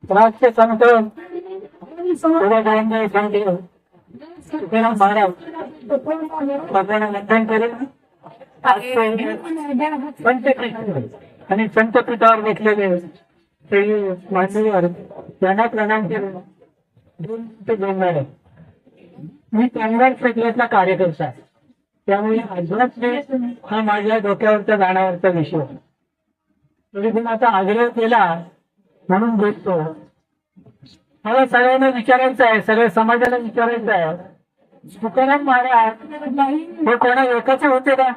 राष्ट्र संत तुकाराम महाराज भगवान वंदन करेल आणि संत पीठावर घेतलेले मान्यवर त्यांना प्रणाम केले. दोन मी कामगार क्षेत्रातला कार्यकर्ता आहे, त्यामुळे अध्यात्म हा माझ्या डोक्यावरचा जाण्यावरचा विषय. तरी पण आता आग्रह केला म्हणून बोलतो. मला सगळ्यांना विचारायचं आहे, सगळ्या समाजाला विचारायचं आहे, तुकाराम महाराज हे कोणा एकाचे होते का?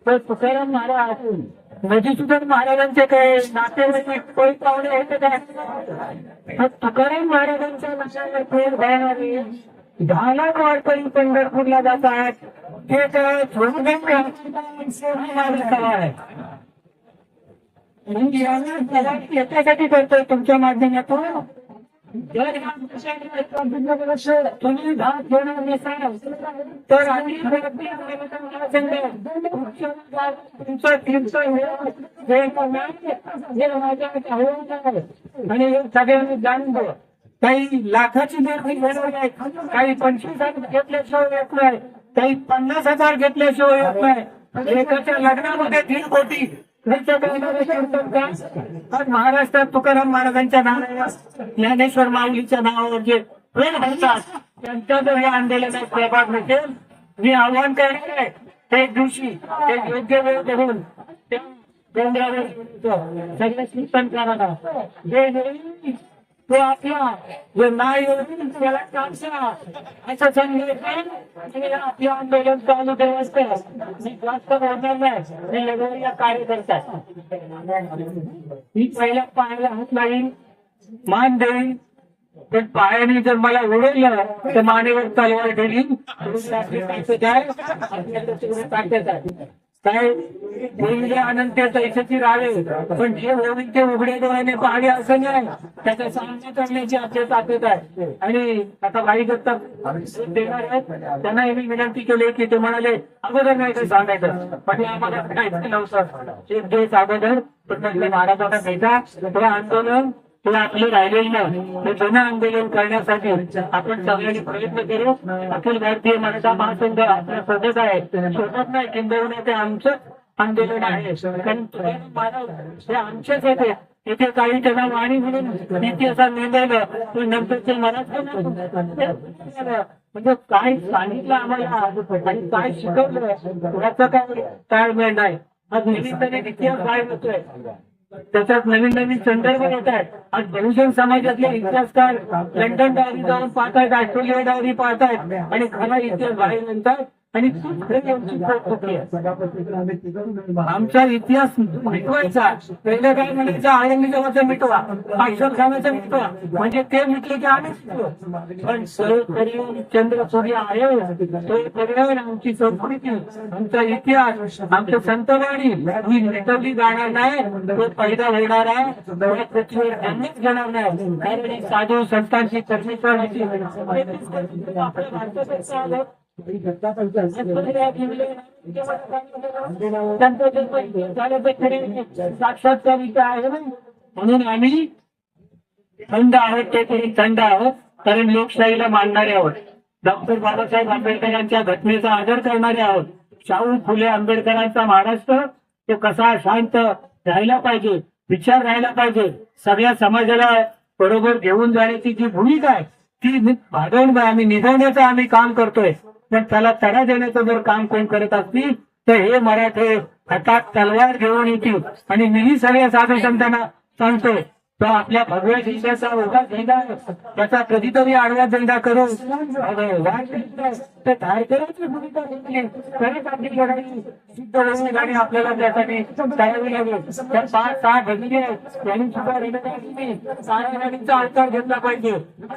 तर तुकाराम महाराज मधुसूदन महाराजांचे काही नातेवाईक कोणी पाहुणे होते का? तुकाराम महाराजांच्या नावावर फेर भरणारे 10 लाख वारकरी पंढरपूरला जातात. ते काय याच्यासाठी करतोय तुमच्या माध्यमातून. जर तुम्ही भाग घेणार नसाल तर आम्ही तुमचं तीर्थ आणि सगळ्यांनी जाणून घ्या. काही लाखाची निर्णय घेणार नाही, काही 25,000 घेतल्याशिवाय येत नाही, काही 50,000 घेतल्याशिवाय येत नाही. एकाच्या लग्नामध्ये 1.5 कोटी आज महाराष्ट्रात तुकाराम महाराजांच्या नावावर, ज्ञानेश्वर माऊलीच्या नावावर जे प्रेम भरतात त्यांच्या जर या आंदोलनात सहभाग नसेल, मी आव्हान करणार आहे एक दिवशी एक योग्य वेळ देऊन त्या केंद्रावर सगळ्या कीर्तन करायला तो आपला जो नाही त्याला कापसा असं सांगितलं. आपलं आंदोलन चालू ठेवायचं जास्त होणार नाही. लगोरीला कार्य करतात. मी पहिल्या पायाला हात लावीन, मान देईन, पण पायाने जर मला उडवलं तर मानेवर तलवार ठेवीन. काय बोलले अनंत पैशाची रावे, पण जे होईल ते उघड्या डोळ्याने पाहणे असं नाही. त्याचा सामना करण्याची आपल्या ताकद आहे. आणि आता काही दत्तक देणार आहेत त्यांना मी विनंती केली की ते म्हणाले अगोदर नाही काही सांगायचं, पण आम्हाला काहीच नव्हतं. एक दिवस अगोदर पण महाराजांना भेटा, थोडं आंदोलन तुला आपलं राहिलेलं हे जन आंदोलन करण्यासाठी आपण सगळ्यांनी प्रयत्न करू. अखिल भारतीय मराठा महासंघ आपल्या सदस्य आहे, सोबत नाही, किंबहुना ते आमचं आंदोलन आहे. कारण हे आमचेच होते. इथे काही त्यांना वाणी म्हणून इतिहासात निघालं, पण नंतर ते मराठा म्हणजे काय सांगितलं आम्हाला आणि काय शिकवलं याचा काय ताळमेळ नाही. आज निमित्ताने इतिहास बाहेर होतोय, त्याच्यात नवीन नवीन संदर्भ येत आहेत. आज बहुजन समाजातले इतिहासकार लंडन डायरी जाऊन पाहतायत, ऑस्ट्रेलिया डायरी पाहतायत आणि खरा इतिहास बाहेर म्हणतात. आणि आमचा इतिहास मिटवायचा. पहिलं काय म्हणायचं, औरंगजेबाचा मिटवा, अफजलखानाचा मिटवा, म्हणजे ते मिटले की आम्ही पण चंद्र सूर्य आहे तो पर्यावरण, आमची संस्कृती, आमचा इतिहास, आमचं संतवाणी ही मिटवली जाणार नाही. तो पैदा होणार आहे पृथ्वीवर त्यांनीच घेणार नाही. कारण साधू संतांची करणी करायची आपल्या भारतापेक्षा साक्षात्कारिता आहे. म्हणून आम्ही थंड आहोत, ते तरी थंड आहोत, कारण लोकशाहीला मानणारे आहोत. डॉक्टर बाबासाहेब आंबेडकरांच्या घटनेचा आदर करणारे आहोत. शाहू फुले आंबेडकरांचा महाराष्ट्र तो कसा शांत राहायला पाहिजे, विचार राहायला पाहिजे, सगळ्या समाजाला बरोबर घेऊन जाण्याची जी भूमिका आहे ती भागवून आम्ही निभवण्याचं आम्ही काम करतोय. पण त्याला तडा देण्याचं जर काम कोण करत असतील तर हे मराठे हातात तलवार घेऊन येतील. आणि मीही सगळ्या साधू संतांना सांगतोय तो आपल्या भगव्या देशाचा उभा झेंडा त्याचा कधीतरी आडवा झेंडा करून धारकऱ्याची भूमिका घेतली तरच आपली लढाई सिद्ध होऊन गाडी आपल्याला त्यासाठी करावी लागेल. तर 5-6 भगिनी यांनी सुद्धा रेल्वे 6 गाडीचा अवतार घेतला पाहिजे,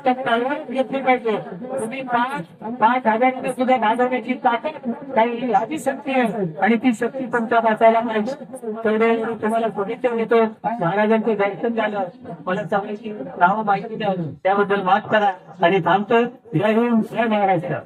त्या तलवार घेतली पाहिजे. तुम्ही 5 हजारांनी सुद्धा भागवण्याची ताकद काही आधी शक्ती आहे आणि ती शक्ती तुमच्या वाचायला पाहिजे. तेवढे तुम्हाला शुभेच्छा देतो. महाराजांचं दर्शन झालं, मला चांगली नावं माहिती द्या, त्याबद्दल माफ करा आणि थांबतो. जय हिंद, जय महाराष्ट्र.